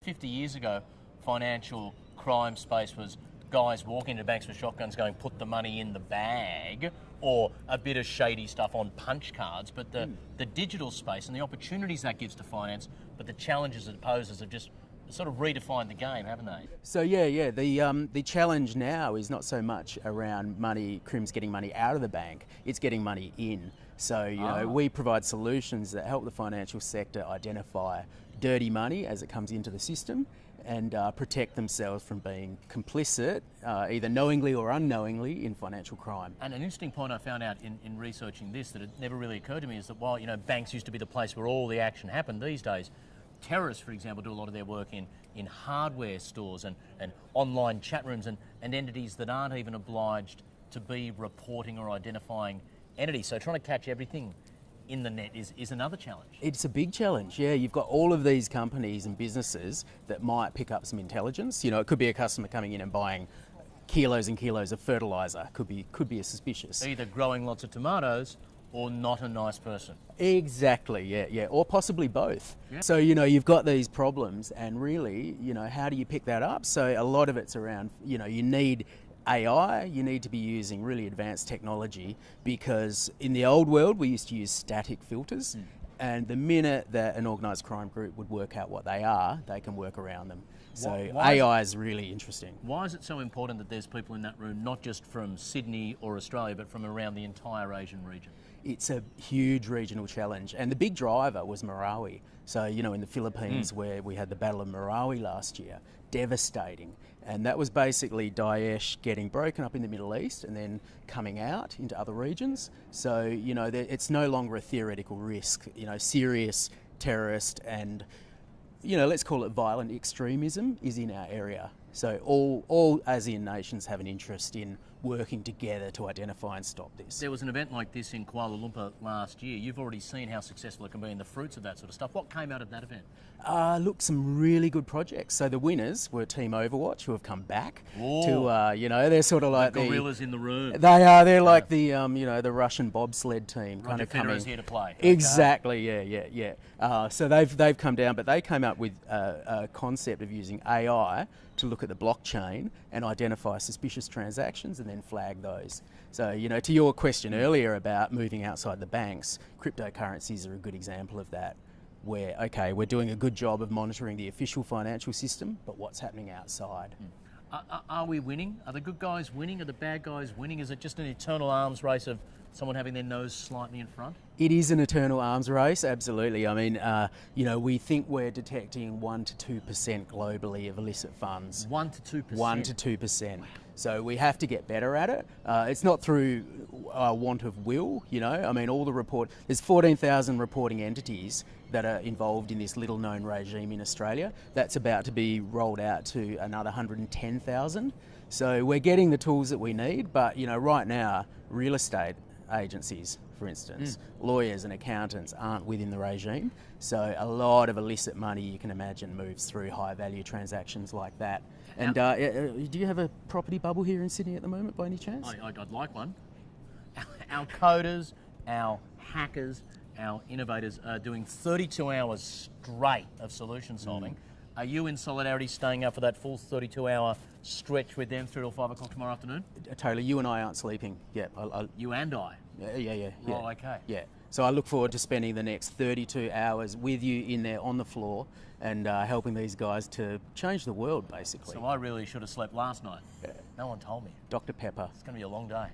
50 years ago, financial crime space was guys walking into banks with shotguns going, put the money in the bag, or a bit of shady stuff on punch cards. But the digital space and the opportunities that gives to finance, but the challenges it poses have just sort of redefined the game, haven't they? So the challenge now is not so much around crims getting money out of the bank, it's getting money in. So we provide solutions that help the financial sector identify dirty money as it comes into the system and protect themselves from being complicit, either knowingly or unknowingly, in financial crime. And an interesting point I found out in researching this that had never really occurred to me is that while banks used to be the place where all the action happened, these days terrorists, for example, do a lot of their work in hardware stores and online chat rooms and entities that aren't even obliged to be reporting or identifying entities. So trying to catch everything in the net is another challenge. It's a big challenge, yeah. You've got all of these companies and businesses that might pick up some intelligence. It could be a customer coming in and buying kilos and kilos of fertiliser. Could be a suspicious. Either growing lots of tomatoes or not a nice person. Exactly, yeah, or possibly both. Yeah. So, you've got these problems and really, how do you pick that up? So a lot of it's around, you need AI, you need to be using really advanced technology, because in the old world we used to use static filters, and the minute that an organised crime group would work out what they are, they can work around them. So AI is really interesting. Why is it so important that there's people in that room, not just from Sydney or Australia, but from around the entire Asian region? It's a huge regional challenge, and the big driver was Marawi. So, in the Philippines where we had the Battle of Marawi last year, devastating. And that was basically Daesh getting broken up in the Middle East and then coming out into other regions. So, it's no longer a theoretical risk. Serious terrorist and, let's call it violent extremism is in our area. So all ASEAN nations have an interest in working together to identify and stop this. There was an event like this in Kuala Lumpur last year. You've already seen how successful it can be and the fruits of that sort of stuff. What came out of that event? Look, some really good projects. So the winners were Team Overwatch, who have come back to, they're sort of like the gorillas in the room. They are. They're like the, the Russian bobsled team. Roger Federer's here to play. Exactly. Yeah. So they've come down, but they came up with a concept of using AI to look at the blockchain and identify suspicious transactions and then flag those. So, to your question earlier about moving outside the banks, cryptocurrencies are a good example of that, where, okay, we're doing a good job of monitoring the official financial system, but what's happening outside? Are we winning? Are the good guys winning? Are the bad guys winning? Is it just an eternal arms race of someone having their nose slightly in front? It is an eternal arms race, absolutely. I mean, we think we're detecting 1 to 2% globally of illicit funds. 1 to 2%? 1 to 2%. So we have to get better at it. It's not through want of will, I mean, there's 14,000 reporting entities that are involved in this little known regime in Australia. That's about to be rolled out to another 110,000. So we're getting the tools that we need, but right now, real estate agencies, for instance, lawyers and accountants aren't within the regime. So a lot of illicit money, you can imagine, moves through high value transactions like that. And do you have a property bubble here in Sydney at the moment by any chance? I'd like one. Our coders, our hackers, our innovators are doing 32 hours straight of solution solving. Are you in solidarity staying up for that full 32-hour stretch with them 3 till 5 o'clock tomorrow afternoon? Totally. You and I aren't sleeping. Yeah. You and I? Yeah. Oh, okay. Yeah. So I look forward to spending the next 32 hours with you in there on the floor and helping these guys to change the world, basically. So I really should have slept last night. Yeah. No one told me. Dr. Pepper. It's going to be a long day.